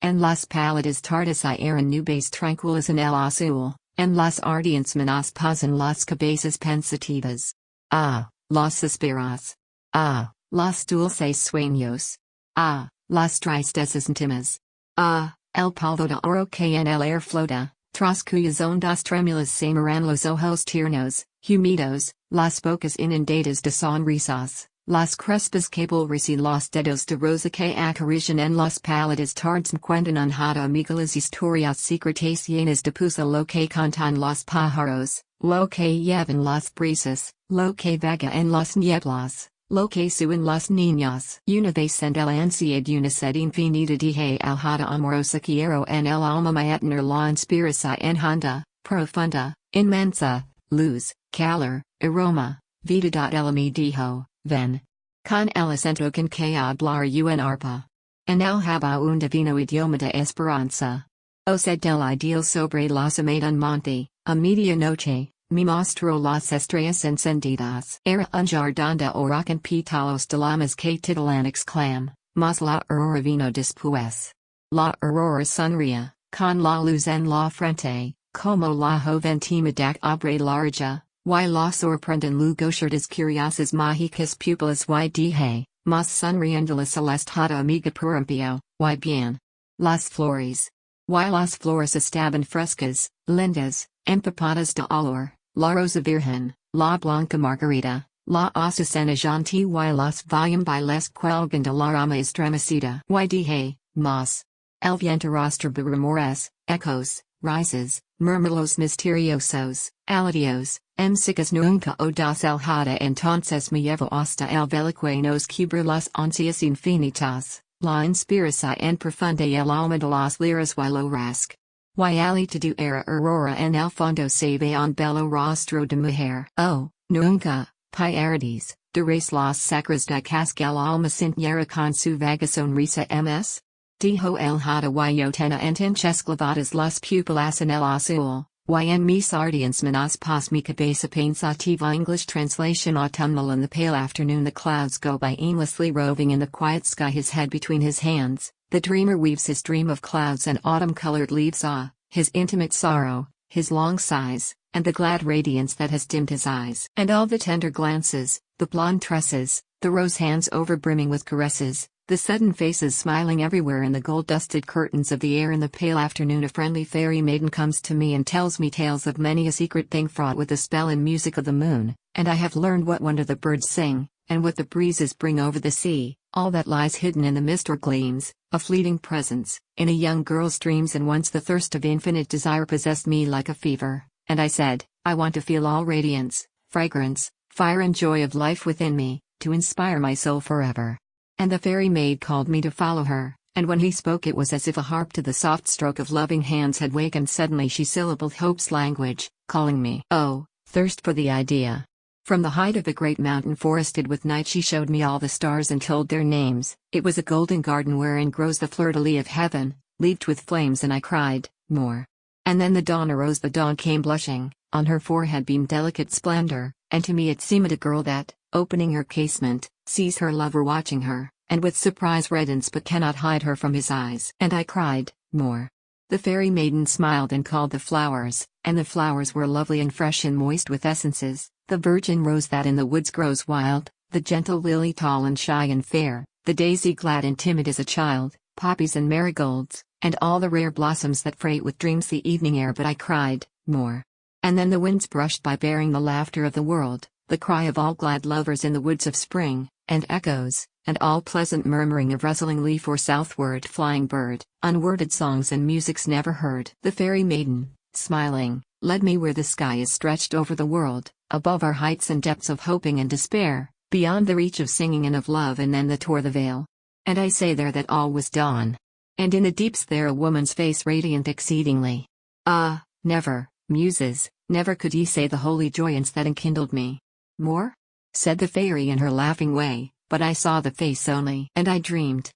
en las paladas tardes y eran nubes tranquilas en el azul, en las ardientes manos pasan las cabezas pensativas. Ah, los suspiros. Ah, los dulces sueños. Ah, las tristezas íntimas. Ah, el polvo de oro que en el aire flota, tras cuyas ondas trémulas se miran los ojos tiernos, humidos, las bocas inundadas de sonrisas, las crespas cables y los dedos de rosa que acarician en las paladas tardes cuentan anjada amiga las historias secretas llenas de pusa lo que cantan los pájaros, lo que llevan las brisas, lo que vaga en las nieblas. Lo que suben los niños. Una vez en el ansiedad una sed infinita dije alhada amorosa quiero en el alma mía tener la inspiración en honda, profunda, inmensa, luz, calor, aroma, vida. Ella me dijo, ven. Con el acento con que hablar en arpa. En el haba un divino idioma de esperanza. O sed del ideal sobre la cima un monte, a medianoche. Me mostró las estrellas encendidas. Era un jardín de huracán pétalos de lamas que titilan exclam, mas la aurora vino después. La aurora sonría, con la luz en la frente, como la joventimidad abre larga, y la sorprenden luego ciertas curiosas mágicas pupilas y dije, mas sonriendo la celestada amiga prorrumpió, y bien. Las flores. Y las flores estaban frescas, lindas, empapadas de olor. La rosa virgen, la blanca margarita, la azucena gentil y las bailes cuelgan de la rama estremecida. Y dije, mas. El viento rostro rumores, ecos, risas, murmullos misteriosos, aladios, músicas nunca odas alhada entonces me llevo hasta el velo que nos cubra las ansias infinitas, la inspiración en profunda y el alma de las liras y lo rasc. Y alita du era aurora en el fondo se ve un bello rostro de mujer. Oh, nunca, pierdes, duréis las sacras de cascal alma sintiera con su vaga sonrisa ms? Dijo el hada y yo tena enchesclavadas las pupilas en el azul, y en mis ardientes manos pas mi cabeza pensativa. English translation. Autumnal in the pale afternoon the clouds go by aimlessly roving in the quiet sky, his head between his hands. The dreamer weaves his dream of clouds and autumn-colored leaves, his intimate sorrow, his long sighs, and the glad radiance that has dimmed his eyes. And all the tender glances, the blonde tresses, the rose hands overbrimming with caresses, the sudden faces smiling everywhere in the gold-dusted curtains of the air. In the pale afternoon a friendly fairy maiden comes to me and tells me tales of many a secret thing fraught with the spell and music of the moon, and I have learned what wonder the birds sing, and what the breezes bring over the sea. All that lies hidden in the mist or gleams, a fleeting presence, in a young girl's dreams. And once the thirst of infinite desire possessed me like a fever, and I said, I want to feel all radiance, fragrance, fire and joy of life within me, to inspire my soul forever. And the fairy maid called me to follow her, and when he spoke it was as if a harp to the soft stroke of loving hands had wakened. Suddenly she syllabled hope's language, calling me. Oh, thirst for the idea. From the height of a great mountain forested with night she showed me all the stars and told their names. It was a golden garden wherein grows the fleur-de-lis of heaven, leaved with flames, and I cried, more. And then the dawn arose, the dawn came blushing, on her forehead beamed delicate splendor, and to me it seemed a girl that, opening her casement, sees her lover watching her, and with surprise reddens but cannot hide her from his eyes. And I cried, more. The fairy maiden smiled and called the flowers, and the flowers were lovely and fresh and moist with essences. The virgin rose that in the woods grows wild, the gentle lily tall and shy and fair, the daisy glad and timid as a child, poppies and marigolds, and all the rare blossoms that freight with dreams the evening air. But I cried, more. And then the winds brushed by bearing the laughter of the world, the cry of all glad lovers in the woods of spring, and echoes, and all pleasant murmuring of rustling leaf or southward flying bird, unworded songs and musics never heard. The fairy maiden, smiling, led me where the sky is stretched over the world, above our heights and depths of hoping and despair, beyond the reach of singing and of love. And then tore the veil. And I say there that all was dawn. And in the deeps there a woman's face radiant exceedingly. Ah, never, muses, never could ye say the holy joyance that enkindled me. More? Said the fairy in her laughing way, but I saw the face only. And I dreamed,